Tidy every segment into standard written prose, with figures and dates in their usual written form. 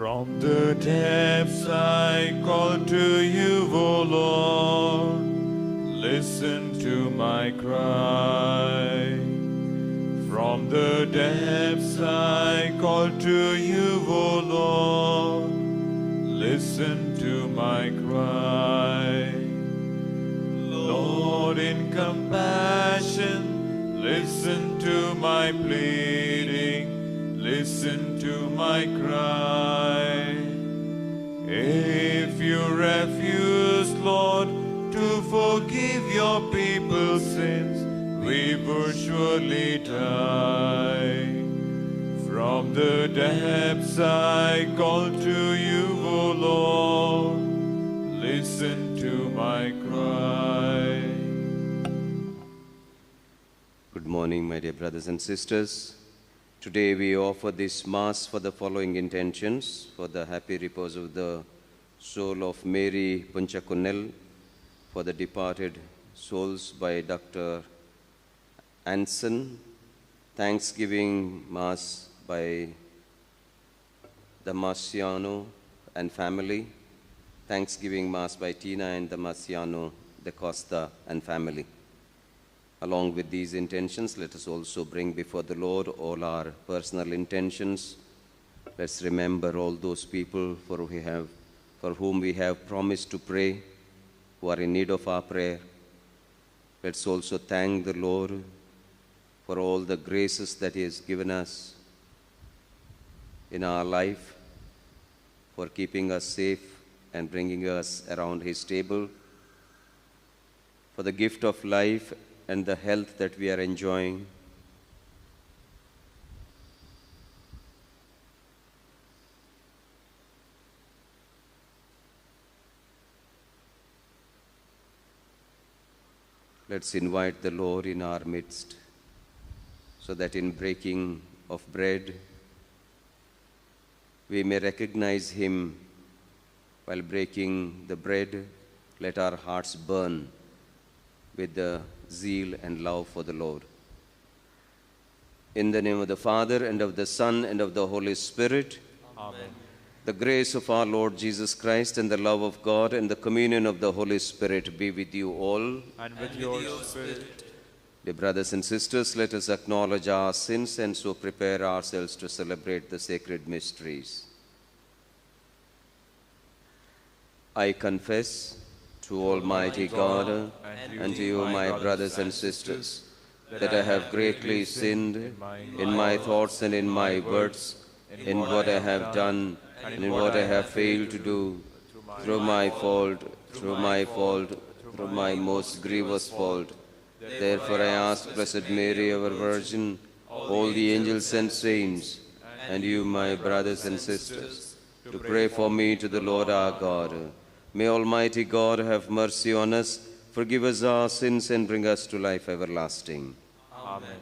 From the depths I call to you, O Lord. Listen to my cry. From the depths I call to you, O Lord. Listen to my cry. Lord, in compassion, listen to my pleading. Listen to my cry. If you refuse, Lord, to forgive your people's sins, we will surely die. From the depths I call to you, O Lord. Listen to my cry. Good morning, my dear brothers and sisters. Today we offer this Mass for the following intentions: for the happy repose of the soul of Mary Punchakunnel, for the departed souls by Dr. Anson, Thanksgiving Mass by Damasciano and family, Thanksgiving Mass by Tina and Damasciano de Costa and family. Along with these intentions, let us also bring before the Lord all our personal intentions. Let's remember all those people for whom we have promised to pray, who are in need of our prayer. Let's also thank the Lord for all the graces that He has given us in our life, for keeping us safe and bringing us around His table, for the gift of life and the health that we are enjoying. Let's invite the Lord in our midst, so that in breaking of bread, we may recognize Him. While breaking the bread, let our hearts burn with the zeal and love for the Lord. In the name of the Father, and of the Son, and of the Holy Spirit. Amen. The grace of our Lord Jesus Christ, and the love of God, and the communion of the Holy Spirit be with you all. And with your spirit. Dear brothers and sisters, let us acknowledge our sins and so prepare ourselves to celebrate the sacred mysteries. I confess to Almighty God and to you, my brothers and sisters, that I have greatly sinned in my thoughts and in my words, in what I have done and in what I have failed to do, through my most grievous fault. Therefore I ask Blessed Mary, our Virgin, all the angels and saints, and you, my brothers and sisters, to pray for me to the Lord our God. May Almighty God have mercy on us, forgive us our sins, and bring us to life everlasting. Amen.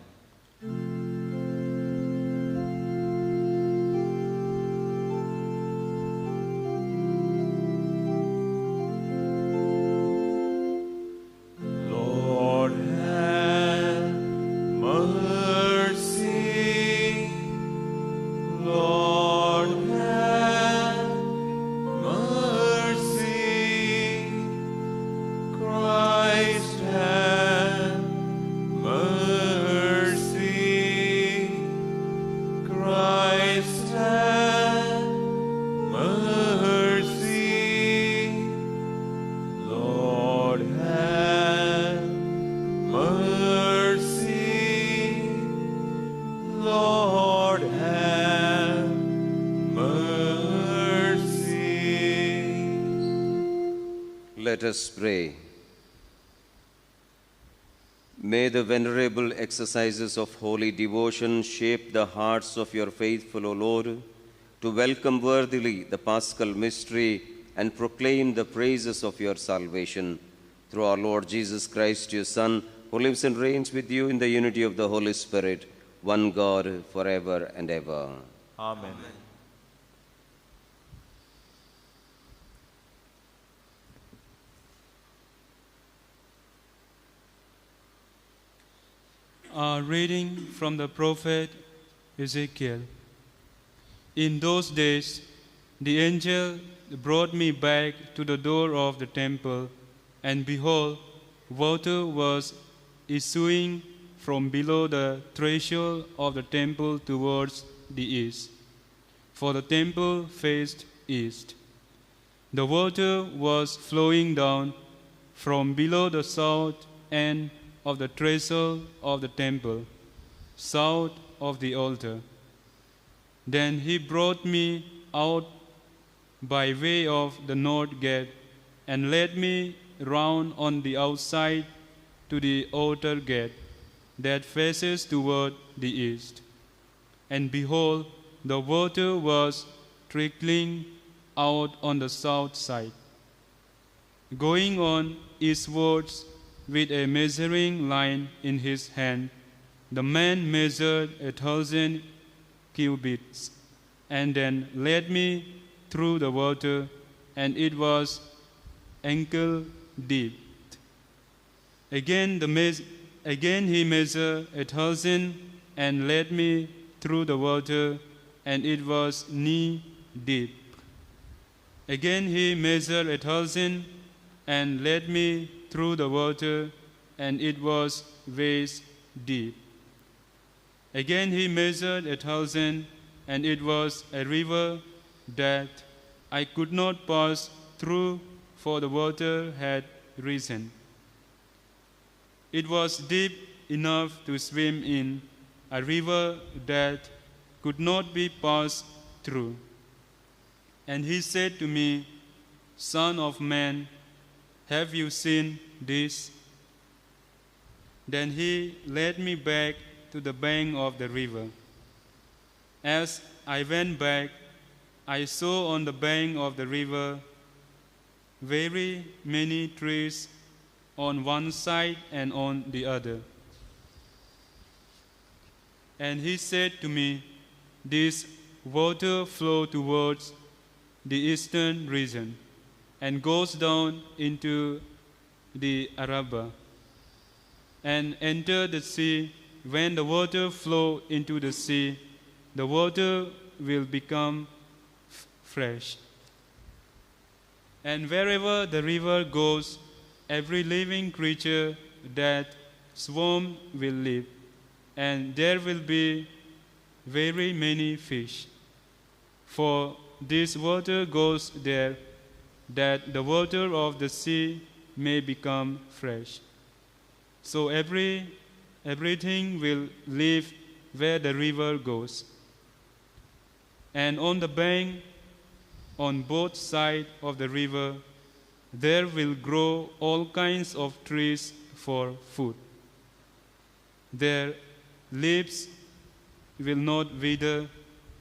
Lord, have mercy. Lord, have mercy. Christ, have mercy. Christ, have mercy. Lord, have mercy. Lord, have mercy. Let us pray. May the venerable exercises of holy devotion shape the hearts of your faithful, O Lord, to welcome worthily the Paschal mystery and proclaim the praises of your salvation. Through our Lord Jesus Christ, your Son, who lives and reigns with you in the unity of the Holy Spirit, one God, forever and ever. Amen. A reading from the prophet Ezekiel. In those days, The angel brought me back to the door of the temple, and behold, water was issuing from below the threshold of the temple towards the east, for the temple faced east. The water was flowing down from below the south end of the threshold of the temple, south of the altar. Then he brought me out by way of the north gate and led me round on the outside to the outer gate that faces toward the east. And behold, the water was trickling out on the south side. Going on eastwards with a measuring line in his hand, the man measured 1,000 cubits, and then led me through the water, and it was ankle deep. Again he measured 1,000 and led me through the water, and it was knee deep. Again he measured 1,000 and led me through the water, and it was waist deep. Again he measured 1,000, and it was a river that I could not pass through, for the water had risen. It was deep enough to swim in, a river that could not be passed through. And he said to me, Son of man, have you seen this? Then he led me back to the bank of the river. As I went back, I saw on the bank of the river very many trees on one side and on the other. And he said to me, This water flows towards the eastern region and goes down into the Arabah and enter the sea. When the water flows into the sea, the water will become fresh. And wherever the river goes, every living creature that swarms will live, and there will be very many fish. For this water goes there, that the water of the sea may become fresh. So everything will live where the river goes. And on the bank, on both sides of the river, there will grow all kinds of trees for food. Their leaves will not wither,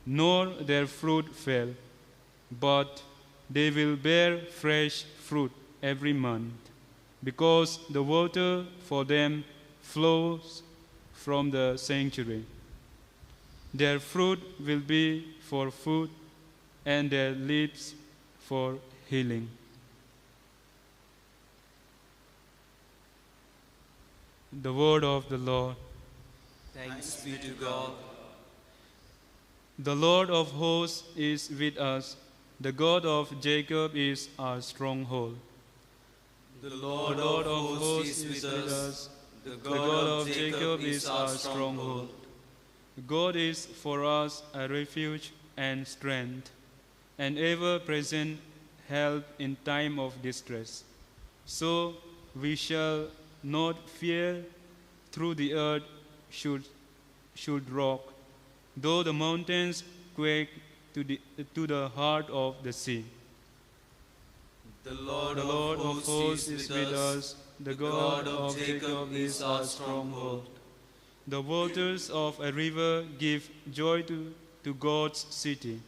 nor their fruit fail, but they will bear fresh fruit every month, because the water for them flows from the sanctuary. Their fruit will be for food, and their leaves for healing. The word of the Lord. Thanks be to God. The Lord of hosts is with us. The God of Jacob is our stronghold. The Lord of hosts is with us. The God of Jacob is our stronghold. God is for us a refuge and strength, an ever-present help in time of distress. So we shall not fear, though the earth should rock, though the mountains quake to the heart of the sea. The Lord of hosts is with us. The God of Jacob is our stronghold. The waters of a river give joy to God's city,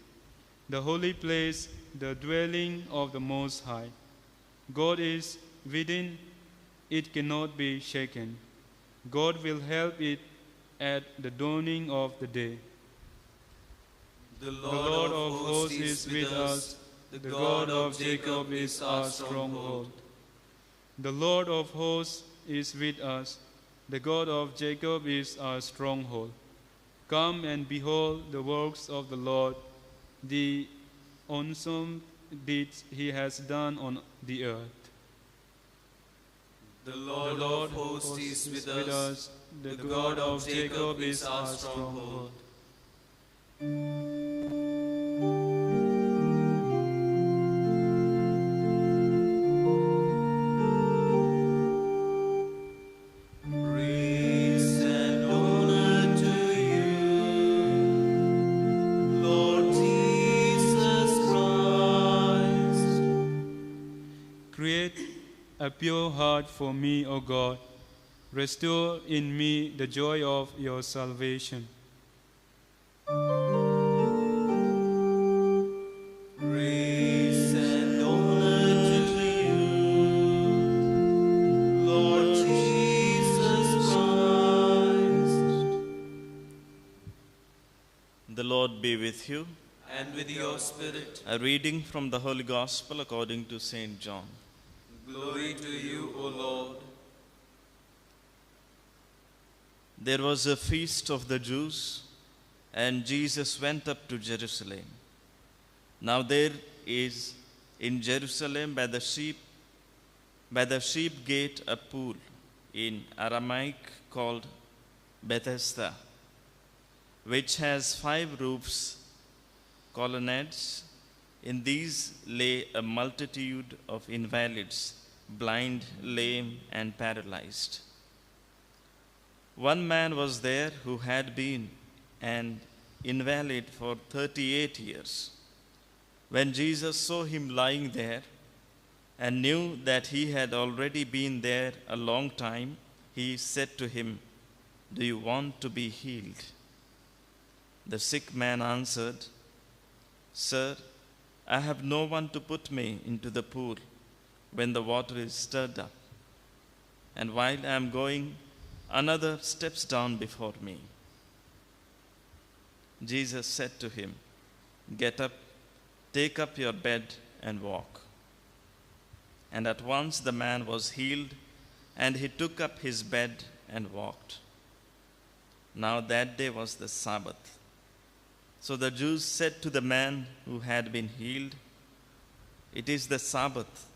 the holy place, the dwelling of the Most High. God is within, it cannot be shaken. God will help it at the dawning of the day. The Lord of hosts is with us. The God of Jacob is our stronghold. The Lord of hosts is with us. The God of Jacob is our stronghold. Come and behold the works of the Lord, awesome deeds he has done on the earth. The Lord of hosts is with us. The God of Jacob is our stronghold. Praise and honor to you, Lord Jesus Christ. Create a pure heart for me, O God. Restore in me the joy of your salvation. Praise and honor to you, Lord Jesus Christ. The Lord be with you. And with your spirit, A reading from the Holy Gospel according to St. John. glory to you, O Lord. There was a feast of the Jews, and Jesus went up to Jerusalem. Now there is in Jerusalem by the sheep gate a pool in Aramaic called Bethesda, which has 5 roofs, colonnades. In these lay a multitude of invalids, blind, lame, and paralyzed. One man was there who had been an invalid for 38 years. When Jesus saw him lying there and knew that he had already been there a long time, he said to him, "Do you want to be healed?" The sick man answered, "Sir, I have no one to put me into the pool when the water is stirred up. And while I am going, another steps down before me." Jesus said to him, "Get up, take up your bed and walk." And at once the man was healed, and he took up his bed and walked. Now that day was the Sabbath. So the Jews said to the man who had been healed, "It is the Sabbath,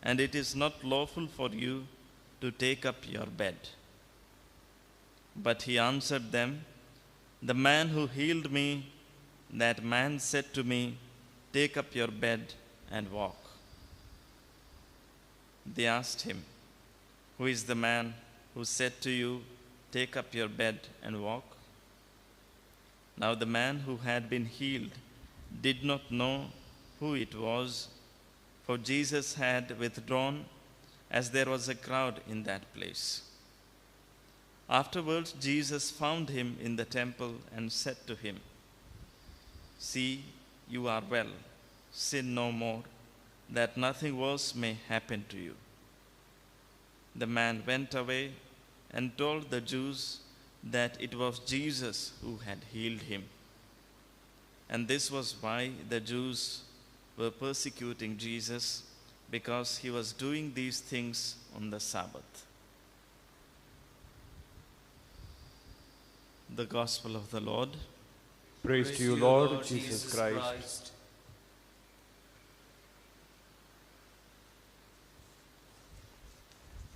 and it is not lawful for you to take up your bed." But he answered them, "The man who healed me, that man said to me, 'Take up your bed and walk.'" They asked him, "Who is the man who said to you, 'Take up your bed and walk'?" Now the man who had been healed did not know who it was, for Jesus had withdrawn, as there was a crowd in that place. Afterwards Jesus found him in the temple and said to him, "See, you are well. Sin no more, that nothing worse may happen to you." The man went away and told the Jews that it was Jesus who had healed him. And this was why the Jews were persecuting Jesus, because he was doing these things on the Sabbath. The Gospel of the Lord. Praise to you, Lord Jesus Christ.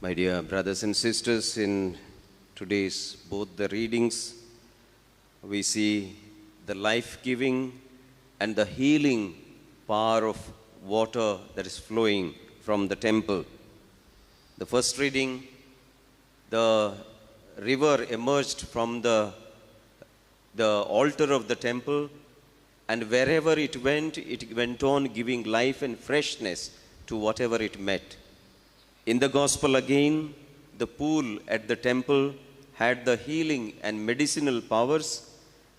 My dear brothers and sisters, in today's both the readings, we see the life-giving and the healing power of water that is flowing from the temple. The first reading, the river emerged from the altar of the temple, and wherever it went on giving life and freshness to whatever it met. In the gospel again, the pool at the temple had the healing and medicinal powers,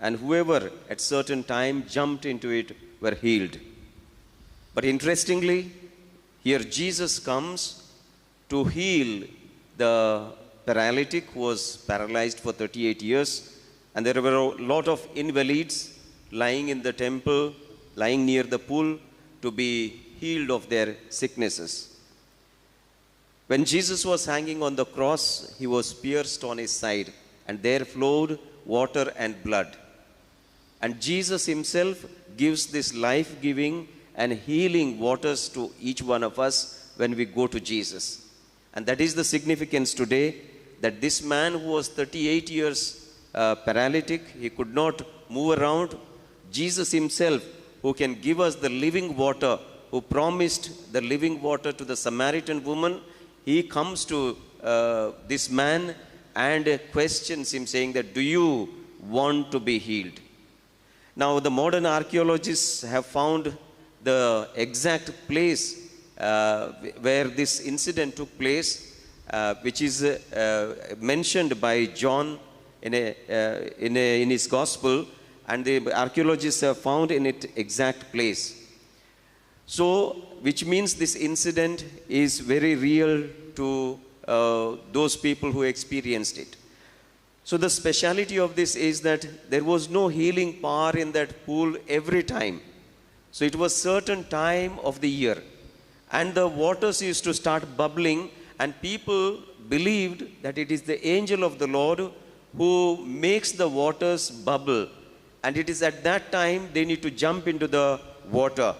and whoever at certain time jumped into it were healed. But interestingly, here Jesus comes to heal the paralytic who was paralyzed for 38 years, and there were a lot of invalids lying in the temple, lying near the pool, to be healed of their sicknesses. When Jesus was hanging on the cross, he was pierced on his side, and there flowed water and blood. And Jesus himself gives this life-giving and healing waters to each one of us when we go to Jesus. And that is the significance today, that this man who was 38 years paralytic, he could not move around. Jesus himself, who can give us the living water, who promised the living water to the Samaritan woman, he comes to this man and questions him, saying that, do you want to be healed? Now, the modern archaeologists have found the exact place where this incident took place, which is mentioned by John in his gospel, and the archaeologists have found in it exact place. So, which means this incident is very real to those people who experienced it. So the speciality of this is that there was no healing power in that pool every time. So it was certain time of the year, and the waters used to start bubbling, and people believed that it is the angel of the Lord who makes the waters bubble, and it is at that time they need to jump into the water,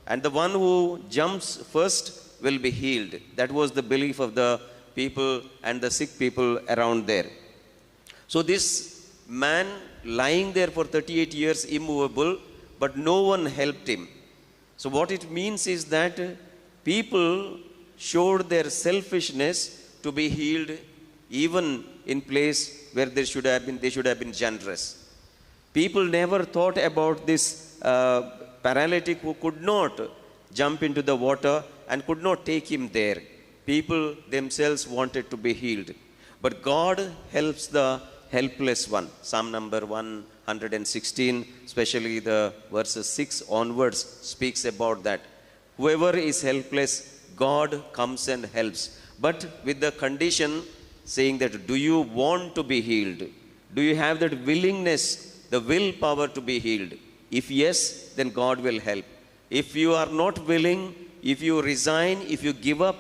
and the one who jumps first will be healed. That was the belief of the people and the sick people around there. So this man lying there for 38 years immovable, but no one helped him. So what it means is that people showed their selfishness to be healed even in place where they should have been generous. People never thought about this paralytic who could not jump into the water and could not take him there. People themselves wanted to be healed. But God helps the helpless one. Psalm number 116, especially the verses 6 onwards, speaks about that. Whoever is helpless, God comes and helps. But with the condition saying that, do you want to be healed? Do you have that willingness, the willpower to be healed? If yes, then God will help. If you are not willing, if you resign, if you give up,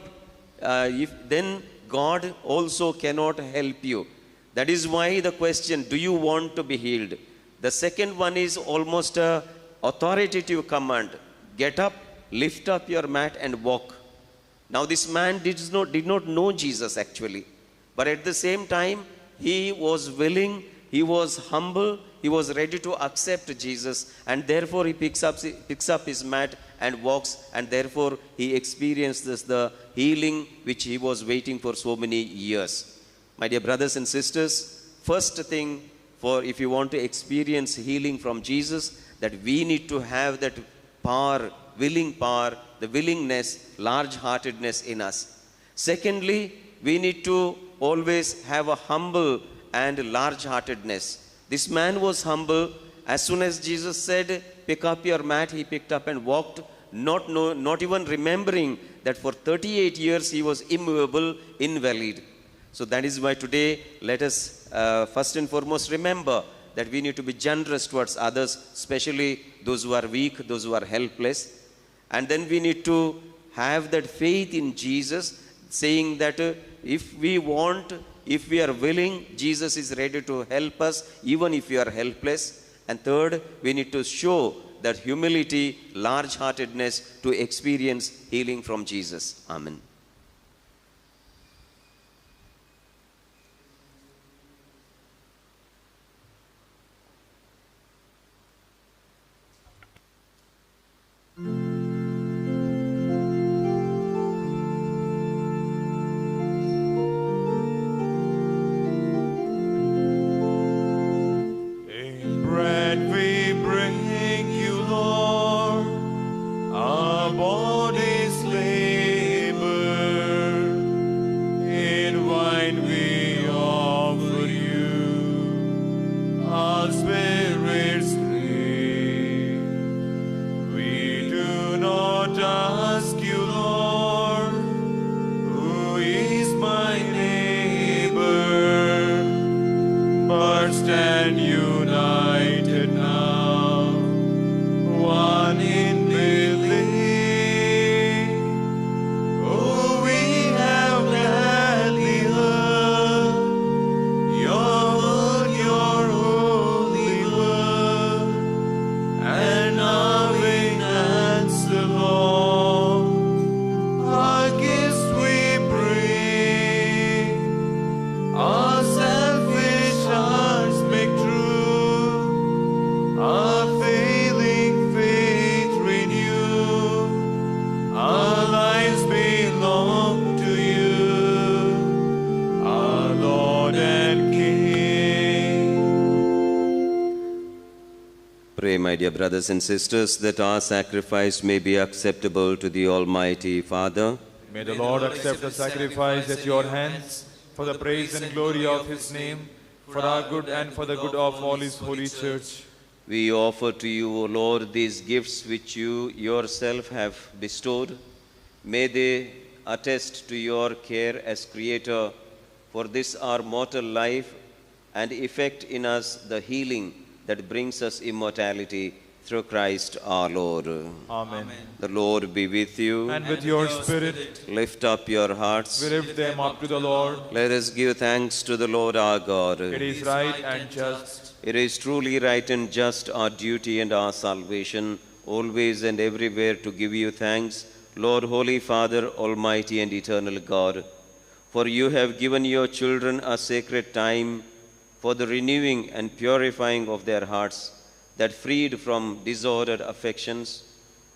then God also cannot help you. That is why the question, do you want to be healed? The second one is almost an authoritative command. Get up, lift up your mat and walk. Now this man did not know Jesus actually. But at the same time, he was willing, he was humble, he was ready to accept Jesus, and therefore he picks up his mat and walks, and therefore he experiences the healing which he was waiting for so many years. My dear brothers and sisters, first thing for if you want to experience healing from Jesus, that we need to have that power, the willingness, large-heartedness in us. Secondly, we need to always have a humble and large-heartedness. This man was humble. As soon as Jesus said, pick up your mat, he picked up and walked, not even remembering that for 38 years he was immovable, invalid. So that is why today, let us first and foremost remember that we need to be generous towards others, especially those who are weak, those who are helpless. And then we need to have that faith in Jesus, saying that if we want, if we are willing, Jesus is ready to help us, even if we are helpless. And third, we need to show that humility, large-heartedness to experience healing from Jesus. Amen. Stand united now. Pray, my dear brothers and sisters, that our sacrifice may be acceptable to the Almighty Father. May the Lord accept the sacrifice at your hands for the praise and glory of his name, for our good and for the good of all his holy church. We offer to you, O Lord, these gifts which you yourself have bestowed. May they attest to your care as Creator for this our mortal life and effect in us the healing that brings us immortality through Christ our Lord. Amen. The Lord be with you. And with your spirit, Lift up your hearts. we lift them up to the Lord. Let us give thanks to the Lord our God. It is right and just. It is truly right and just, our duty and our salvation, always and everywhere to give you thanks, Lord, Holy Father, Almighty and eternal God. For you have given your children a sacred time for the renewing and purifying of their hearts, that freed from disordered affections,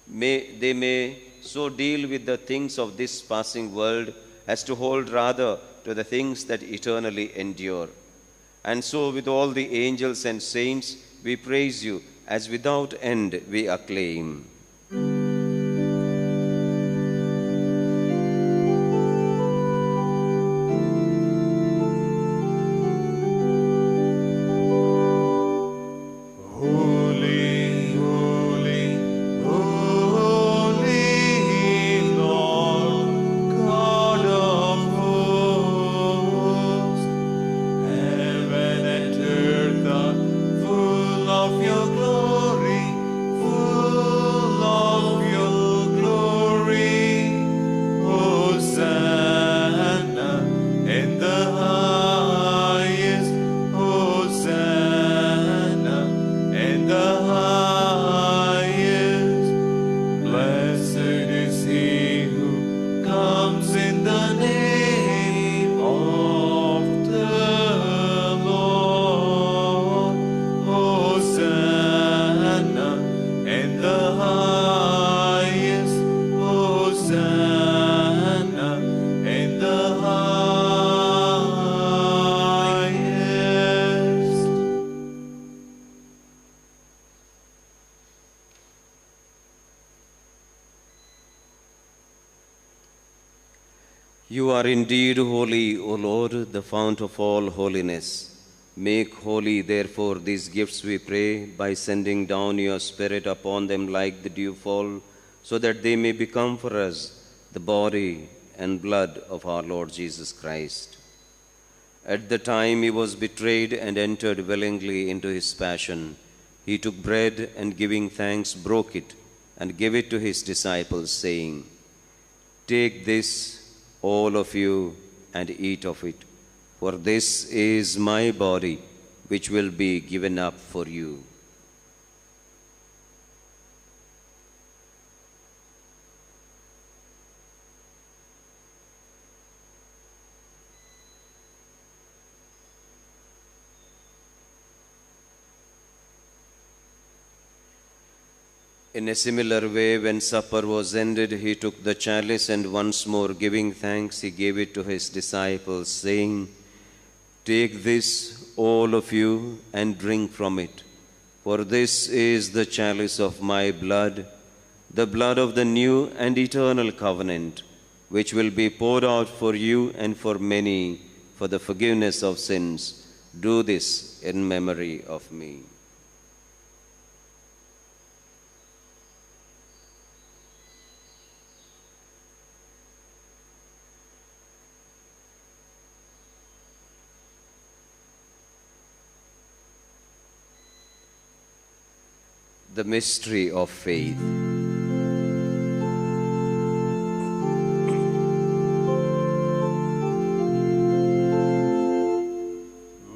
they may so deal with the things of this passing world as to hold rather to the things that eternally endure. And so with all the angels and saints we praise you, as without end we acclaim. You are indeed holy, O Lord, the fount of all holiness. Make holy, therefore, these gifts, we pray, by sending down your Spirit upon them like the dewfall, so that they may become for us the body and blood of our Lord Jesus Christ. At the time he was betrayed and entered willingly into his passion, he took bread and, giving thanks, broke it and gave it to his disciples, saying, "Take this, all of you, and eat of it, for this is my body, which will be given up for you." In a similar way, when supper was ended, he took the chalice and once more giving thanks, he gave it to his disciples, saying, "Take this, all of you, and drink from it, for this is the chalice of my blood, the blood of the new and eternal covenant, which will be poured out for you and for many for the forgiveness of sins. Do this in memory of me." The mystery of faith.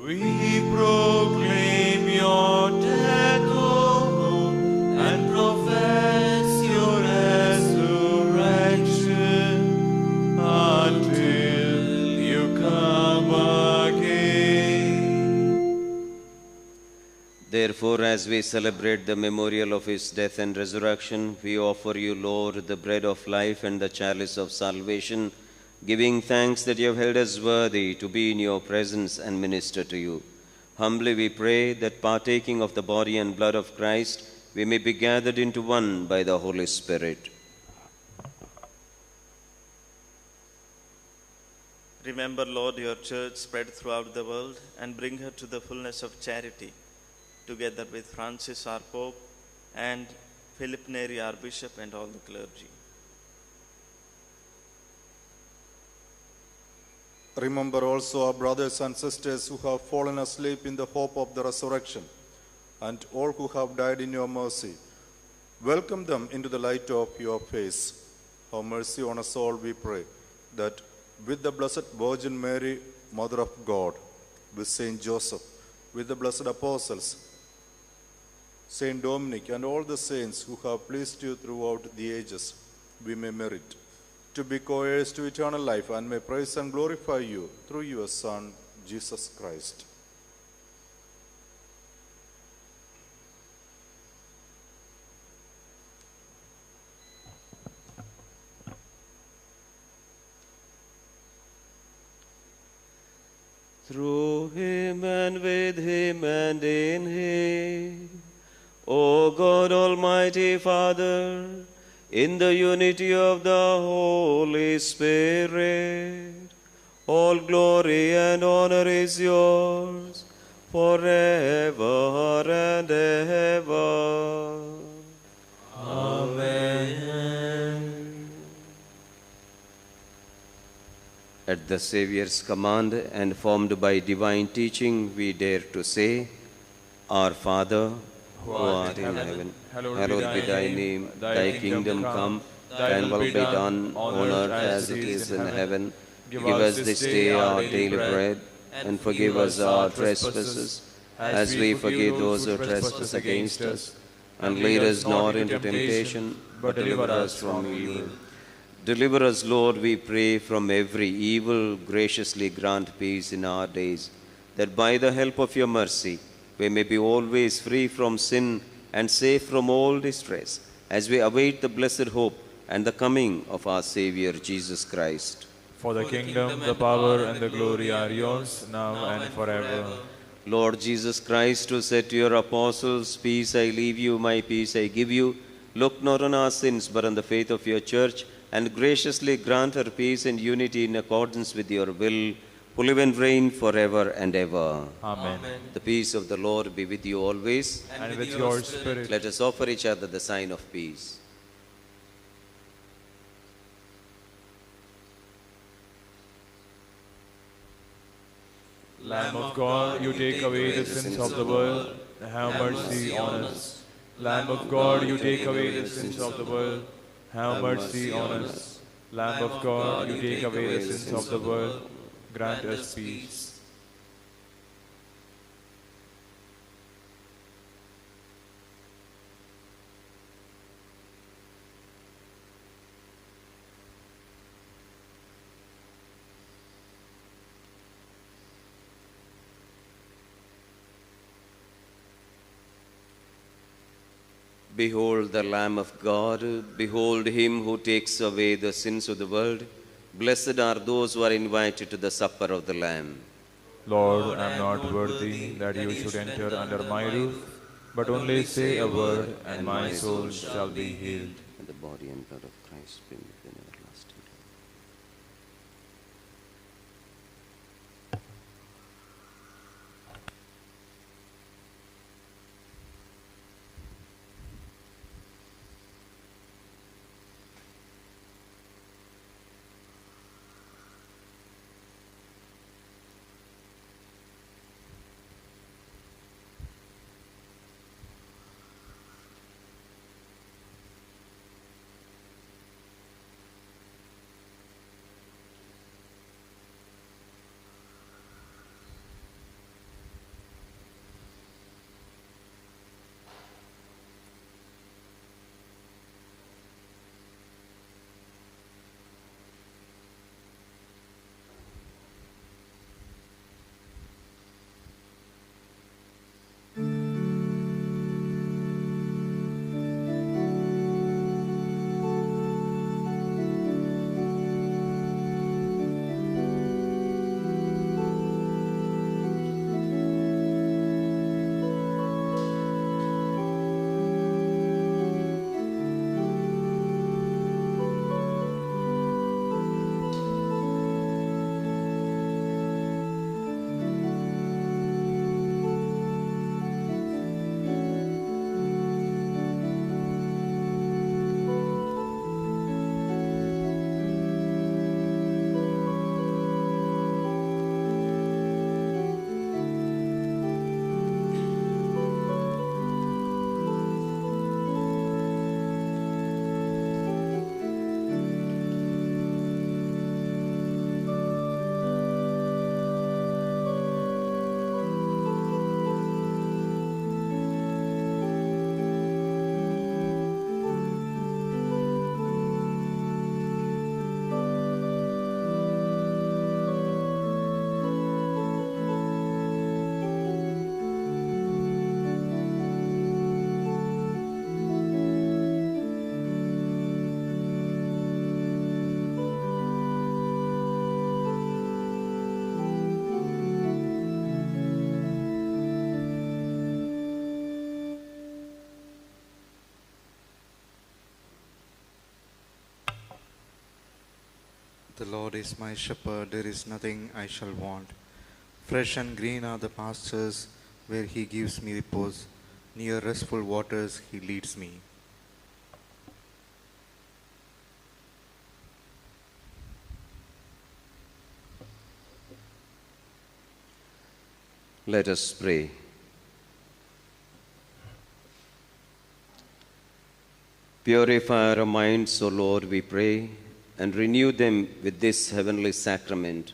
We proclaim your death, O Lord, and profess your resurrection until you come again. Therefore, as we celebrate the memorial of his death and resurrection, we offer you, Lord, the bread of life and the chalice of salvation, giving thanks that you have held us worthy to be in your presence and minister to you. Humbly we pray that partaking of the body and blood of Christ, we may be gathered into one by the Holy Spirit. Remember, Lord, your church spread throughout the world and bring her to the fullness of charity, together with Francis our Pope and Philip Neri our Bishop and all the clergy. Remember also our brothers and sisters who have fallen asleep in the hope of the resurrection, and all who have died in your mercy. Welcome them into the light of your face. Have mercy on us all, we pray, that with the Blessed Virgin Mary, Mother of God, with Saint Joseph, with the blessed apostles, Saint Dominic, and all the saints who have pleased you throughout the ages, we may merit to be co-heirs to eternal life and may praise and glorify you through your Son, Jesus Christ. Through him and with him and in him, O God Almighty Father, in the unity of the Holy Spirit, all glory and honor is yours forever and ever. Amen. At the Saviour's command and formed by divine teaching, we dare to say, Our Father, who art in heaven, hallowed be thy name. Thy kingdom come, thy will be done on earth as it is in heaven. Give us this day our daily bread, and forgive us our trespasses, as we forgive those who trespass against us. And lead us not into temptation, but deliver us from evil. Deliver us, Lord, we pray, from every evil. Graciously grant peace in our days, that by the help of your mercy we may be always free from sin and safe from all distress, as we await the blessed hope and the coming of our Savior Jesus Christ. For the kingdom, the power, and the glory are yours, now and forever. Lord Jesus Christ, who said to your apostles, Peace I leave you, my peace I give you, look not on our sins, but on the faith of your church, and graciously grant her peace and unity in accordance with your will, who live and reign forever and ever. Amen. The peace of the Lord be with you always. And with your spirit. Let us offer each other the sign of peace. Lamb of God, you take away the sins of the world, have mercy on us. Lamb of God, you take away the sins of the world, have mercy on us. Lamb of God, you take away the sins of the world, grant us peace. Behold the Lamb of God, behold him who takes away the sins of the world. Blessed are those who are invited to the supper of the Lamb. Lord, I am not worthy that you should enter under my roof, but only say a word, and my soul shall be healed. And the body and blood of Christ bring within everlasting life. The Lord is my shepherd, there is nothing I shall want. Fresh and green are the pastures where he gives me repose. Near restful waters he leads me. Let us pray. Purify our minds, O Lord, we pray, and renew them with this heavenly sacrament,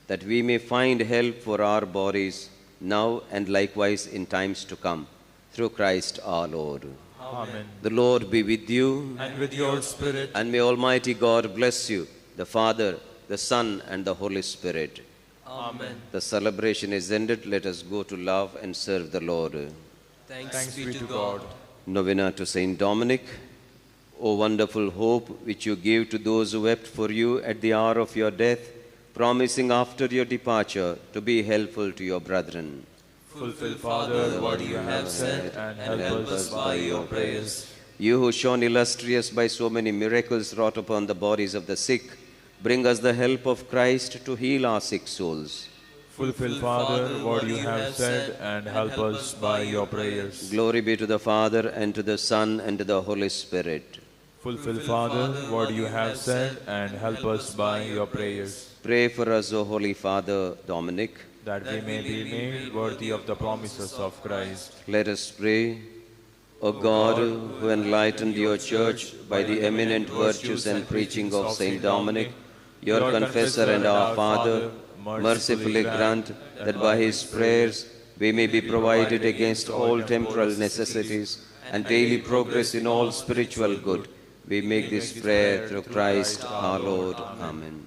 that we may find help for our bodies now and likewise in times to come, through Christ our Lord. Amen. The Lord be with you, And with your spirit. and may Almighty God bless you, the Father, the Son, and the Holy Spirit. Amen. The celebration is ended. Let us go to love and serve the Lord. Thanks be to God. Novena to Saint Dominic. O wonderful hope which you gave to those who wept for you at the hour of your death, promising after your departure to be helpful to your brethren. Fulfill, Father, what you have said, and help us by your prayers. You who shone illustrious by so many miracles wrought upon the bodies of the sick, bring us the help of Christ to heal our sick souls. Fulfill, Father, what you have said, and help us by your prayers. Glory be to the Father, and to the Son, and to the Holy Spirit. Fulfill, Father, what you have said, and help us by your prayers. Pray for us, O Holy Father Dominic, that we may be made worthy of the promises of Christ. Let us pray. O God, who enlightened your church by the eminent virtues and preaching of Saint Dominic, your confessor and our Father, mercifully grant that by his prayers we may be provided against all temporal necessities and daily progress in all spiritual good. We make this prayer through Christ our Lord. Amen.